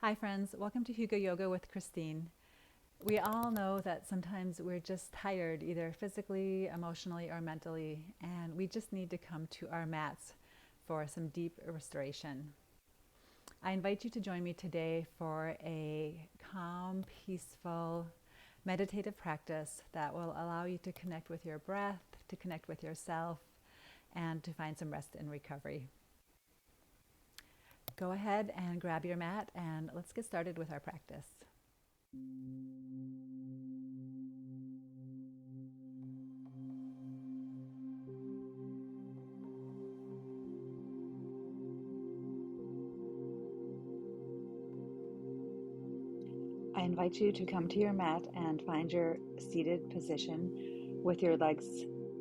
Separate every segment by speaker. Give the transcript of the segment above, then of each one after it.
Speaker 1: Hi friends, welcome to Hygge Yoga with Christine. We all know that sometimes we're just tired, either physically, emotionally, or mentally, and we just need to come to our mats for some deep restoration. I invite you to join me today for a calm, peaceful, meditative practice that will allow you to connect with your breath, to connect with yourself, and to find some rest and recovery. Go ahead and grab your mat and let's get started with our practice. I invite you to come to your mat and find your seated position with your legs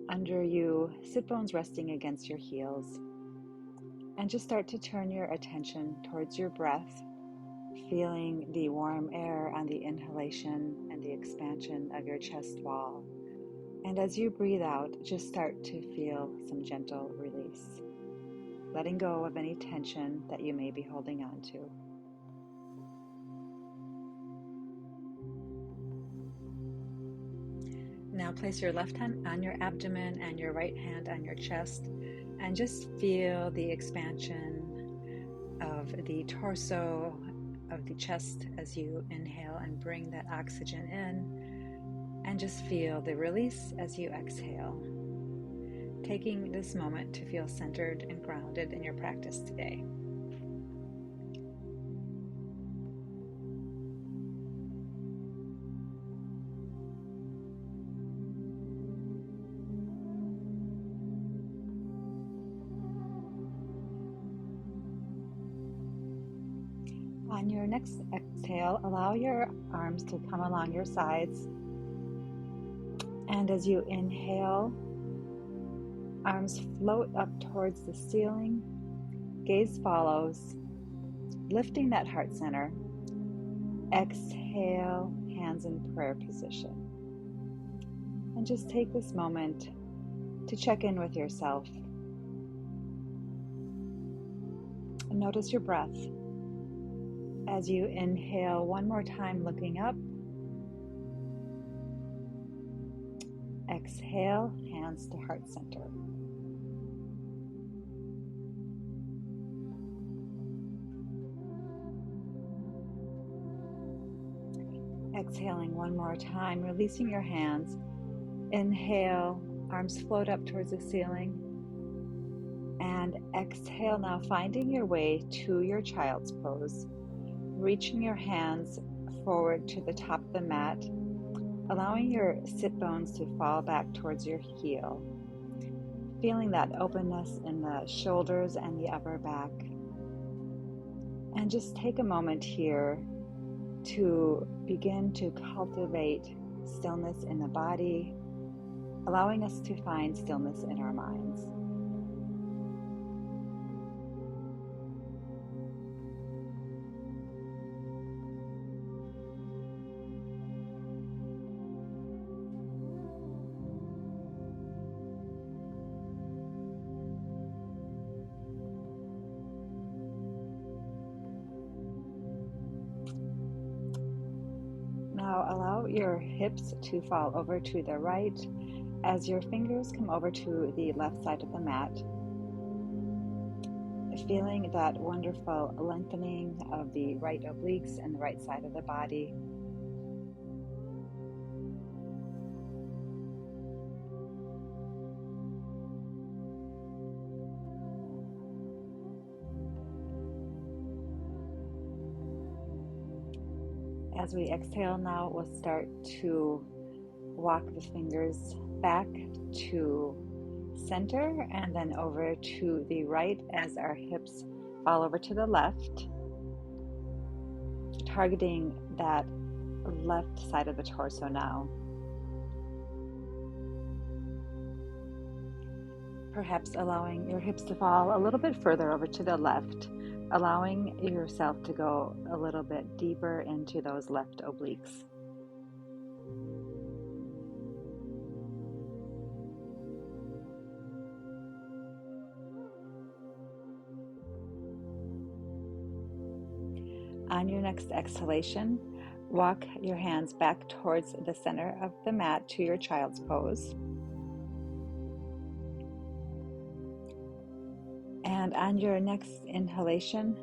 Speaker 1: under you, sit bones resting against your heels. And just start to turn your attention towards your breath, feeling the warm air on the inhalation and the expansion of your chest wall. And as you breathe out, just start to feel some gentle release, letting go of any tension that you may be holding on to. Now place your left hand on your abdomen and your right hand on your chest, and just feel the expansion of the torso, of the chest as you inhale and bring that oxygen in, and just feel the release as you exhale. Taking this moment to feel centered and grounded in your practice today. On your next exhale, allow your arms to come along your sides. And as you inhale, arms float up towards the ceiling, gaze follows, lifting that heart center. Exhale, hands in prayer position. And just take this moment to check in with yourself. And notice your breath. As you inhale one more time, looking up. Exhale, hands to heart center. Exhaling one more time, releasing your hands. Inhale, arms float up towards the ceiling. And exhale, now finding your way to your child's pose. Reaching your hands forward to the top of the mat, allowing your sit bones to fall back towards your heel. Feeling that openness in the shoulders and the upper back. And just take a moment here to begin to cultivate stillness in the body, allowing us to find stillness in our minds. Now allow your hips to fall over to the right as your fingers come over to the left side of the mat. Feeling that wonderful lengthening of the right obliques and the right side of the body. As we exhale now, we'll start to walk the fingers back to center and then over to the right as our hips fall over to the left, targeting that left side of the torso now. Perhaps allowing your hips to fall a little bit further over to the left, allowing yourself to go a little bit deeper into those left obliques. On your next exhalation, walk your hands back towards the center of the mat to your child's pose. And on your next inhalation,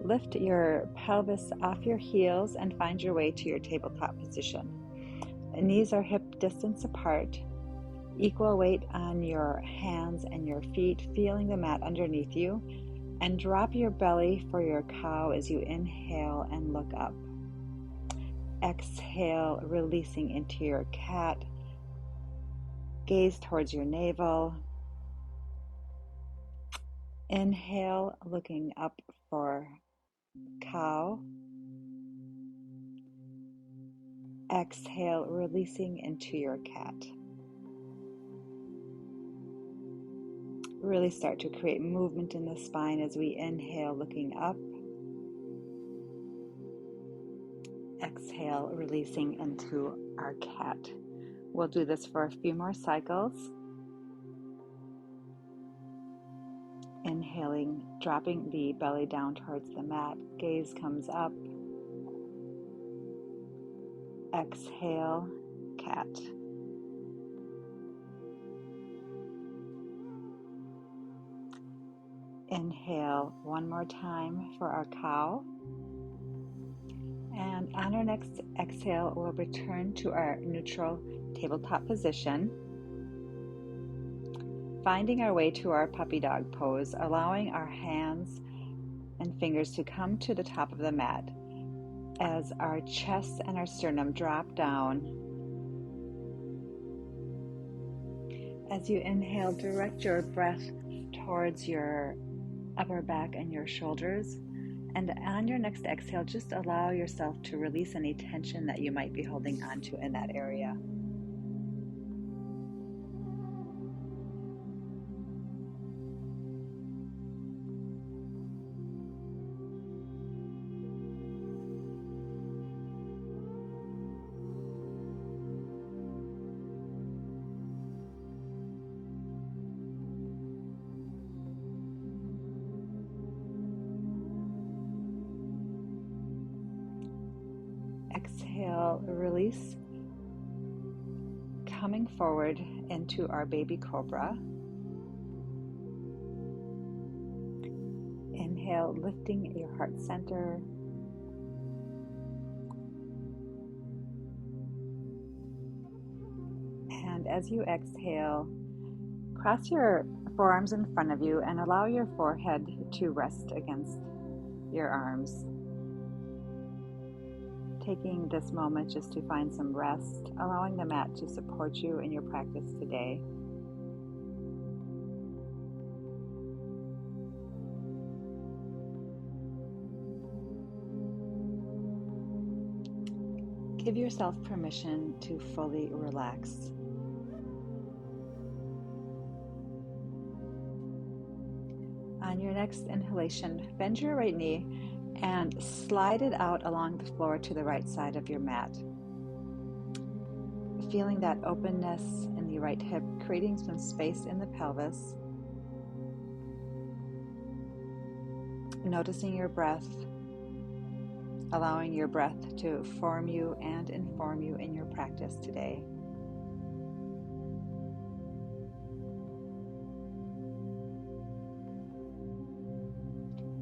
Speaker 1: lift your pelvis off your heels and find your way to your tabletop position. Knees are hip distance apart, equal weight on your hands and your feet, feeling the mat underneath you, and drop your belly for your cow as you inhale and look up. Exhale, releasing into your cat. Gaze towards your navel. Inhale, looking up for cow. Exhale, releasing into your cat. Really start to create movement in the spine as we inhale, looking up. Exhale, releasing into our cat. We'll do this for a few more cycles. Inhaling, dropping the belly down towards the mat. Gaze comes up. Exhale, cat. Inhale one more time for our cow. And on our next exhale, we'll return to our neutral tabletop position, finding our way to our puppy dog pose, allowing our hands and fingers to come to the top of the mat as our chest and our sternum drop down. As you inhale, direct your breath towards your upper back and your shoulders. And on your next exhale, just allow yourself to release any tension that you might be holding onto in that area. Exhale, release, coming forward into our baby cobra. Inhale, lifting your heart center. And as you exhale, cross your forearms in front of you and allow your forehead to rest against your arms. Taking this moment just to find some rest, allowing the mat to support you in your practice today. Give yourself permission to fully relax. On your next inhalation, bend your right knee and slide it out along the floor to the right side of your mat. Feeling that openness in the right hip, creating some space in the pelvis. Noticing your breath, allowing your breath to form you and inform you in your practice today.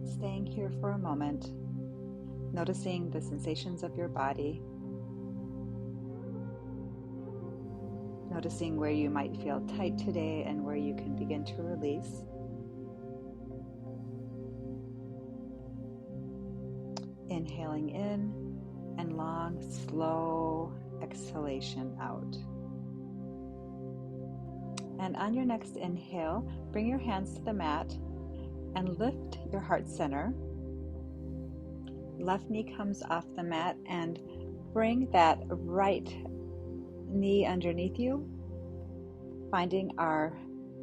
Speaker 1: Staying here for a moment, noticing the sensations of your body, noticing where you might feel tight today and where you can begin to release. Inhaling in and long, slow exhalation out. And on your next inhale, bring your hands to the mat and lift your heart center. Left knee comes off the mat and bring that right knee underneath you, finding our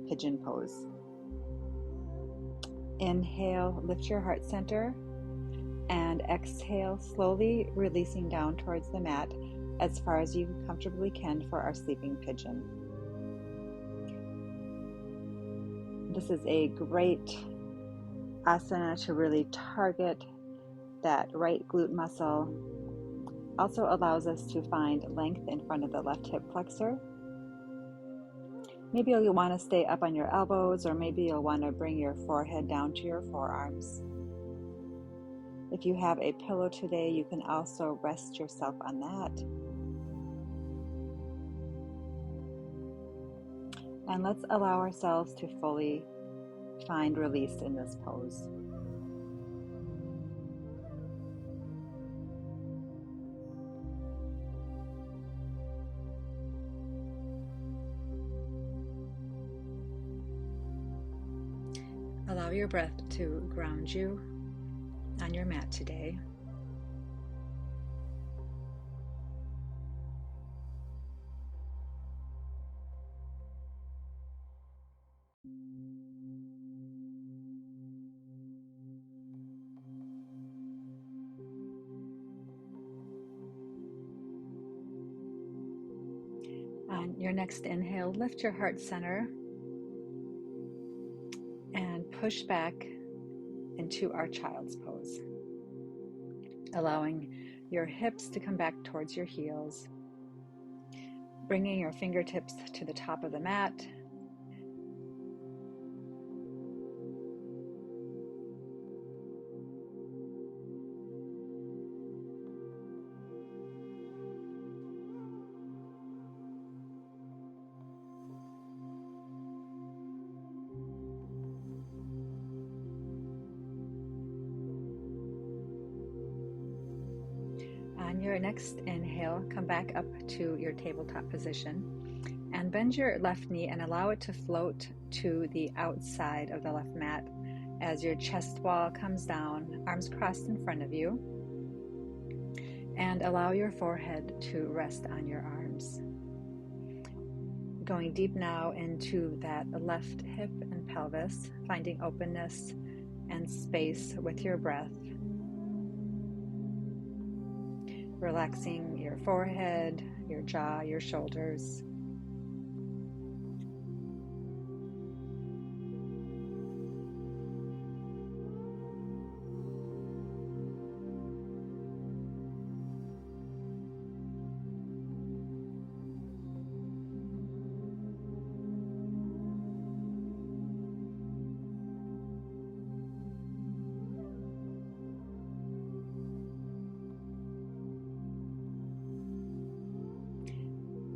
Speaker 1: pigeon pose. Inhale, lift your heart center, and exhale, slowly releasing down towards the mat as far as you comfortably can for our sleeping pigeon. This is a great asana to really target that right glute muscle also allows us to find length in front of the left hip flexor. Maybe you'll want to stay up on your elbows, or maybe you'll want to bring your forehead down to your forearms. If you have a pillow today, you can also rest yourself on that. And let's allow ourselves to fully find release in this pose. Allow your breath to ground you on your mat today. On your next inhale, lift your heart center and push back into our child's pose, allowing your hips to come back towards your heels, bringing your fingertips to the top of the mat, on your next inhale, come back up to your tabletop position and bend your left knee and allow it to float to the outside of the left mat as your chest wall comes down, arms crossed in front of you, and allow your forehead to rest on your arms. Going deep now into that left hip and pelvis, finding openness and space with your breath. Relaxing your forehead, your jaw, your shoulders.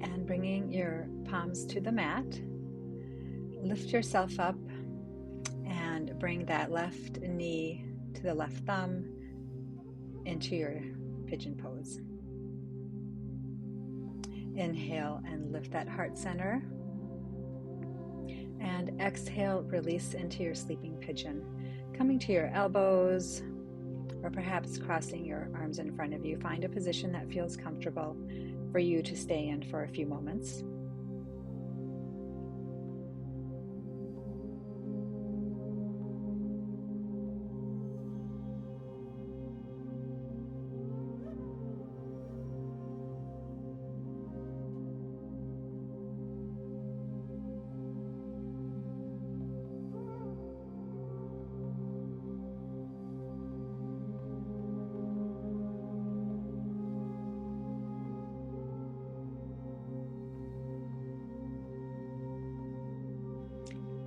Speaker 1: And bringing your palms to the mat, lift yourself up and bring that left knee to the left thumb into your pigeon pose. Inhale and lift that heart center. And exhale, release into your sleeping pigeon. Coming to your elbows, or perhaps crossing your arms in front of you, find a position that feels comfortable for you to stay in for a few moments.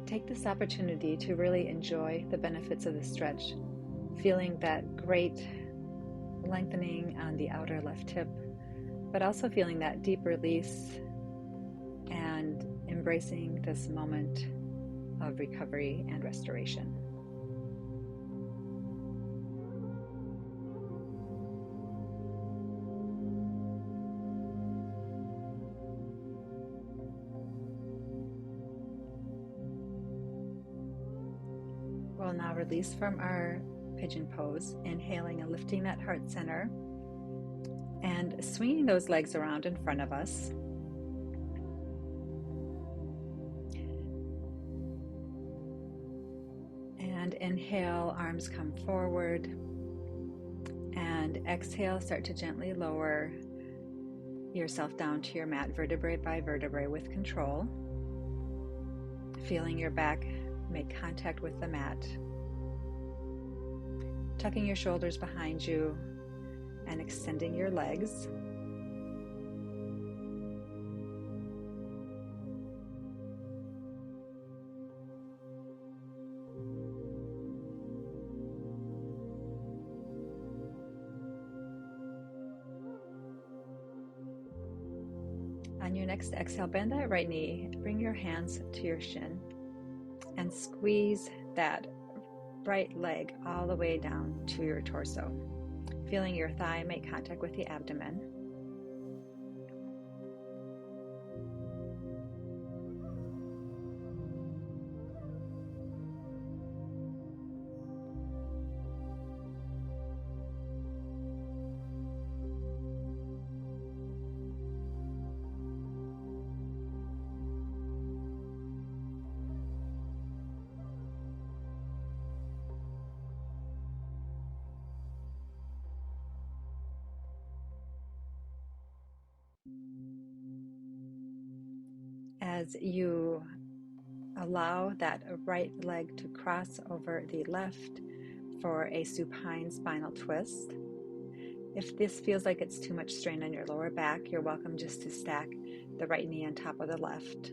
Speaker 1: Take this opportunity to really enjoy the benefits of the stretch, feeling that great lengthening on the outer left hip, but also feeling that deep release and embracing this moment of recovery and restoration. We'll now release from our pigeon pose, inhaling and lifting that heart center and swinging those legs around in front of us. And inhale, arms come forward, and exhale, start to gently lower yourself down to your mat, vertebrae by vertebrae with control, feeling your back make contact with the mat. tucking your shoulders behind you and extending your legs. On your next exhale, bend that right knee, bring your hands to your shin, and squeeze that right leg all the way down to your torso, feeling your thigh make contact with the abdomen. As you allow that right leg to cross over the left for a supine spinal twist. If this feels like it's too much strain on your lower back, you're welcome just to stack the right knee on top of the left.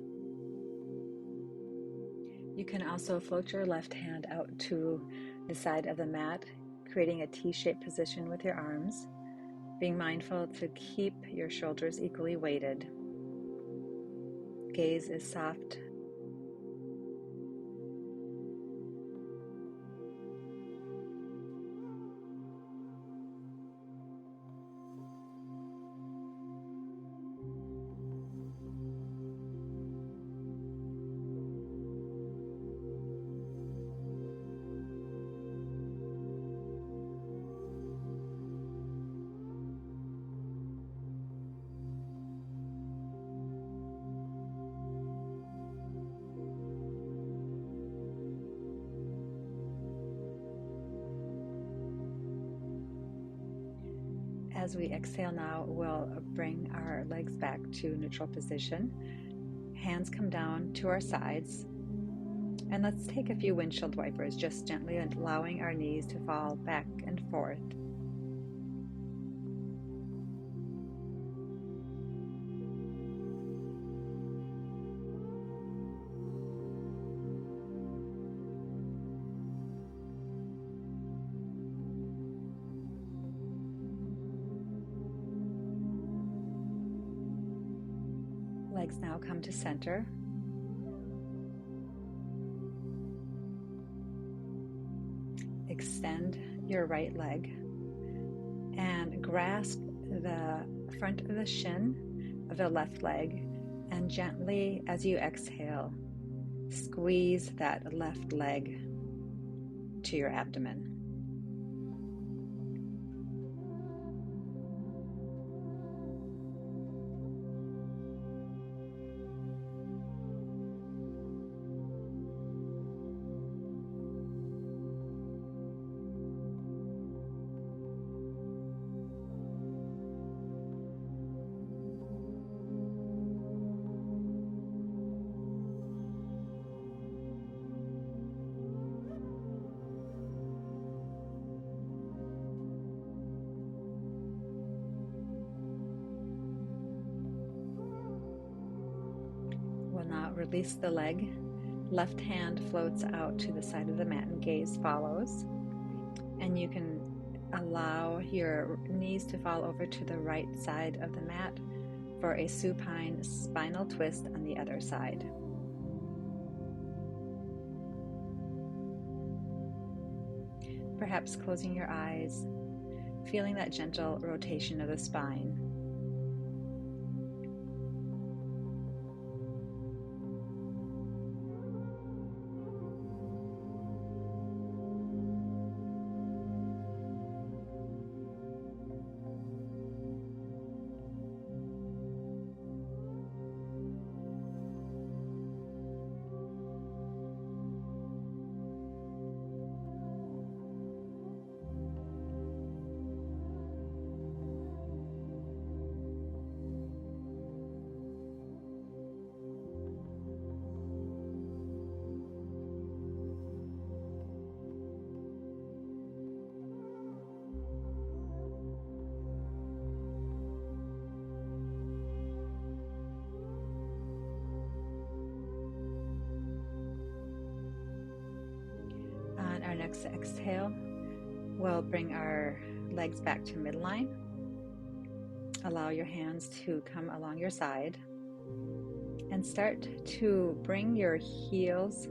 Speaker 1: You can also float your left hand out to the side of the mat, creating a T-shaped position with your arms, being mindful to keep your shoulders equally weighted. Gaze is soft. As we exhale now, we'll bring our legs back to neutral position. Hands come down to our sides. And let's take a few windshield wipers, just gently allowing our knees to fall back and forth. Legs now come to center. Extend your right leg and grasp the front of the shin of the left leg, and gently, as you exhale, squeeze that left leg to your abdomen. We'll now release the leg. Left hand floats out to the side of the mat and gaze follows. And you can allow your knees to fall over to the right side of the mat for a supine spinal twist on the other side. Perhaps closing your eyes, feeling that gentle rotation of the spine. next exhale, we'll bring our legs back to midline. Allow your hands to come along your side and start to bring your heels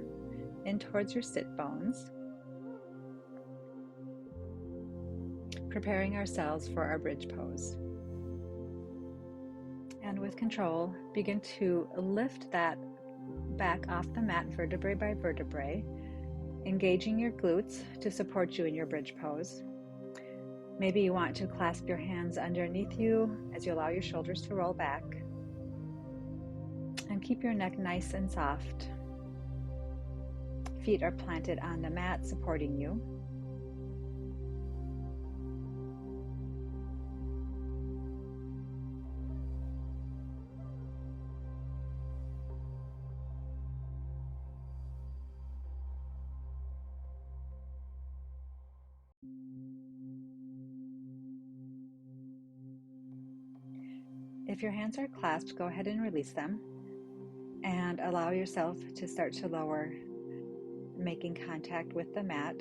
Speaker 1: in towards your sit bones, preparing ourselves for our bridge pose. And with control, begin to lift that back off the mat vertebrae by vertebrae, engaging your glutes to support you in your bridge pose. Maybe you want to clasp your hands underneath you as you allow your shoulders to roll back. And keep your neck nice and soft. Feet are planted on the mat, supporting you. If your hands are clasped, go ahead and release them and allow yourself to start to lower, making contact with the mat.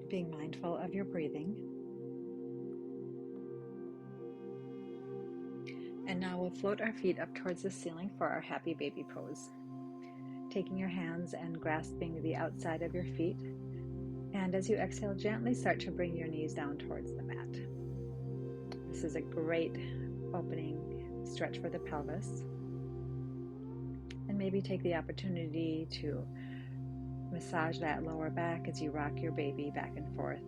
Speaker 1: Being mindful of your breathing. And now we'll float our feet up towards the ceiling for our happy baby pose. Taking your hands and grasping the outside of your feet. And as you exhale, gently start to bring your knees down towards the mat. This is a great opening stretch for the pelvis. And maybe take the opportunity to massage that lower back as you rock your baby back and forth.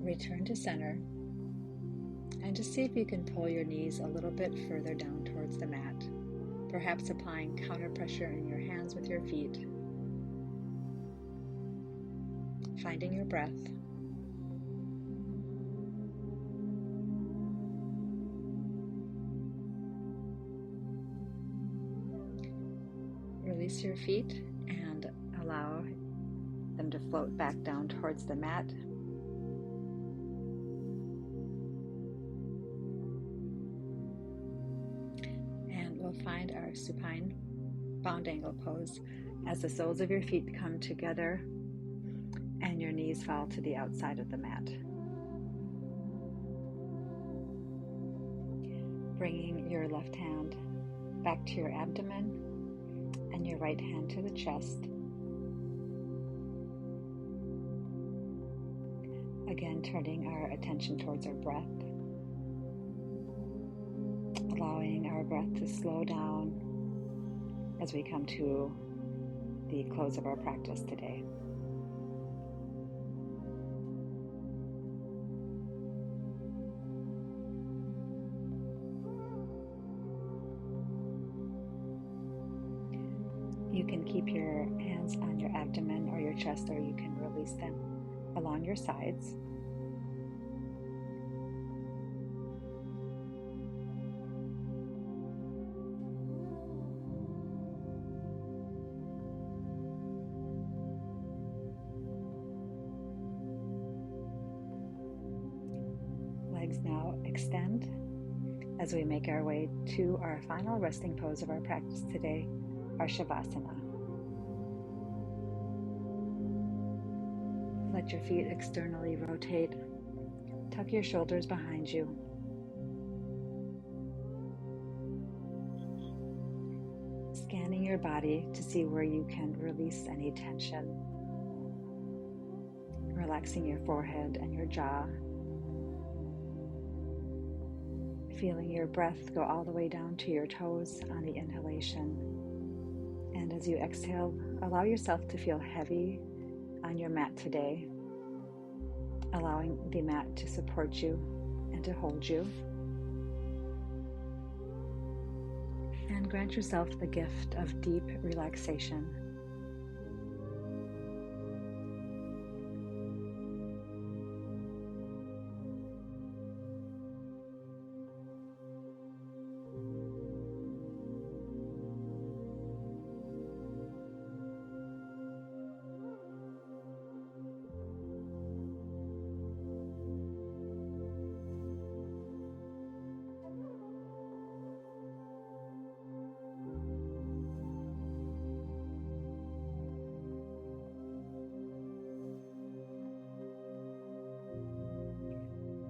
Speaker 1: Return to center. And just see if you can pull your knees a little bit further down towards the mat, perhaps applying counter pressure in your hands with your feet. Finding your breath. Release your feet and allow them to float back down towards the mat. We'll find our supine bound angle pose as the soles of your feet come together and your knees fall to the outside of the mat. Bringing your left hand back to your abdomen and your right hand to the chest. Again, turning our attention towards our breath. Allowing our breath to slow down as we come to the close of our practice today. You can keep your hands on your abdomen or your chest, or you can release them along your sides. Legs now extend as we make our way to our final resting pose of our practice today, our Shavasana. Let your feet externally rotate. Tuck your shoulders behind you. Scanning your body to see where you can release any tension. Relaxing your forehead and your jaw. Feeling your breath go all the way down to your toes on the inhalation. And as you exhale, allow yourself to feel heavy on your mat today, allowing the mat to support you and to hold you. And grant yourself the gift of deep relaxation.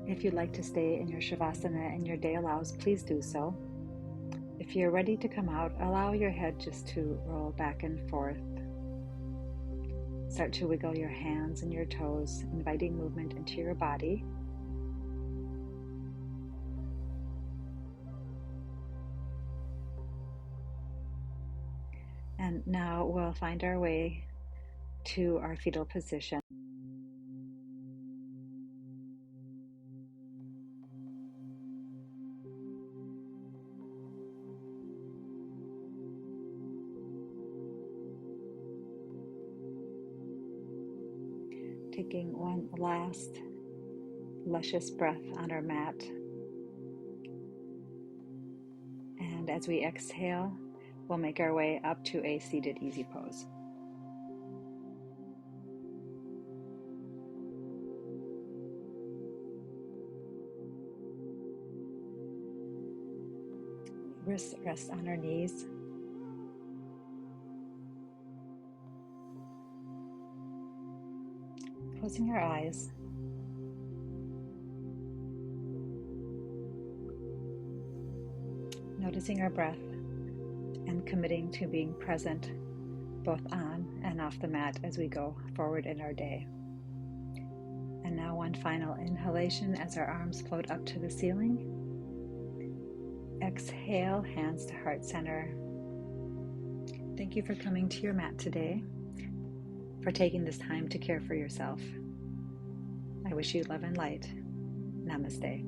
Speaker 1: If you'd like to stay in your Shavasana and your day allows, please do so. If you're ready to come out, allow your head just to roll back and forth. Start to wiggle your hands and your toes, inviting movement into your body. And now we'll find our way to our fetal position. Taking one last luscious breath on our mat. And as we exhale, we'll make our way up to a seated easy pose. Wrists rest on our knees. Closing our eyes. Noticing our breath and committing to being present both on and off the mat as we go forward in our day. And now one final inhalation as our arms float up to the ceiling. Exhale, hands to heart center. Thank you for coming to your mat today, for taking this time to care for yourself. I wish you love and light. Namaste.